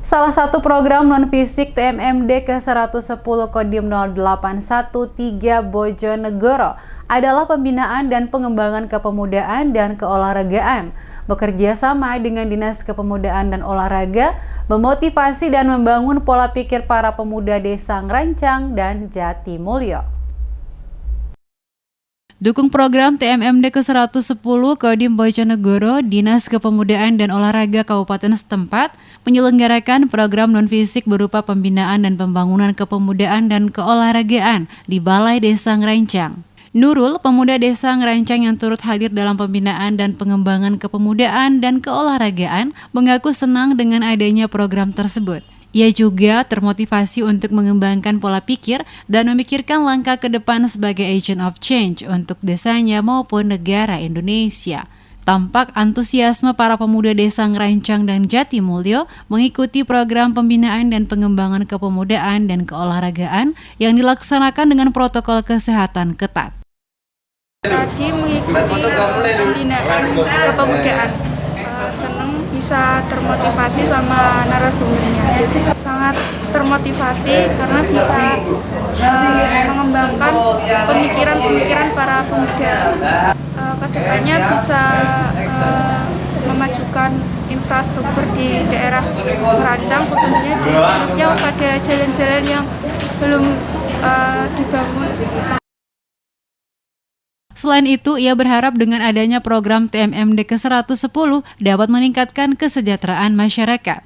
Salah satu program non-fisik TMMD ke-110 Kodim 0813 Bojonegoro adalah pembinaan dan pengembangan kepemudaan dan keolahragaan. Bekerja sama dengan Dinas Kepemudaan dan Olahraga, memotivasi dan membangun pola pikir para pemuda Desa Ngerancang dan Jatimulyo. Dukung program TMMD ke-110 Kodim Bojonegoro, Dinas Kepemudaan dan Olahraga Kabupaten setempat menyelenggarakan program non-fisik berupa pembinaan dan pembangunan kepemudaan dan keolahragaan di Balai Desa Ngerancang. Nurul, pemuda Desa Ngerancang yang turut hadir dalam pembinaan dan pengembangan kepemudaan dan keolahragaan, mengaku senang dengan adanya program tersebut. Ia juga termotivasi untuk mengembangkan pola pikir dan memikirkan langkah ke depan sebagai agent of change untuk desanya maupun negara Indonesia. Tampak antusiasme para pemuda Desa Ngerancang dan Jatimulyo mengikuti program pembinaan dan pengembangan kepemudaan dan keolahragaan yang dilaksanakan dengan protokol kesehatan ketat. Tadi mengikuti pembinaan kepemudaan. Senang bisa termotivasi sama narasumbernya. Sangat termotivasi karena bisa mengembangkan pemikiran-pemikiran para pemuda. Kedepannya bisa memajukan infrastruktur di daerah Ngerancang, khususnya pada jalan-jalan yang belum dibangun. Selain itu, ia berharap dengan adanya program TMMD ke-110 dapat meningkatkan kesejahteraan masyarakat.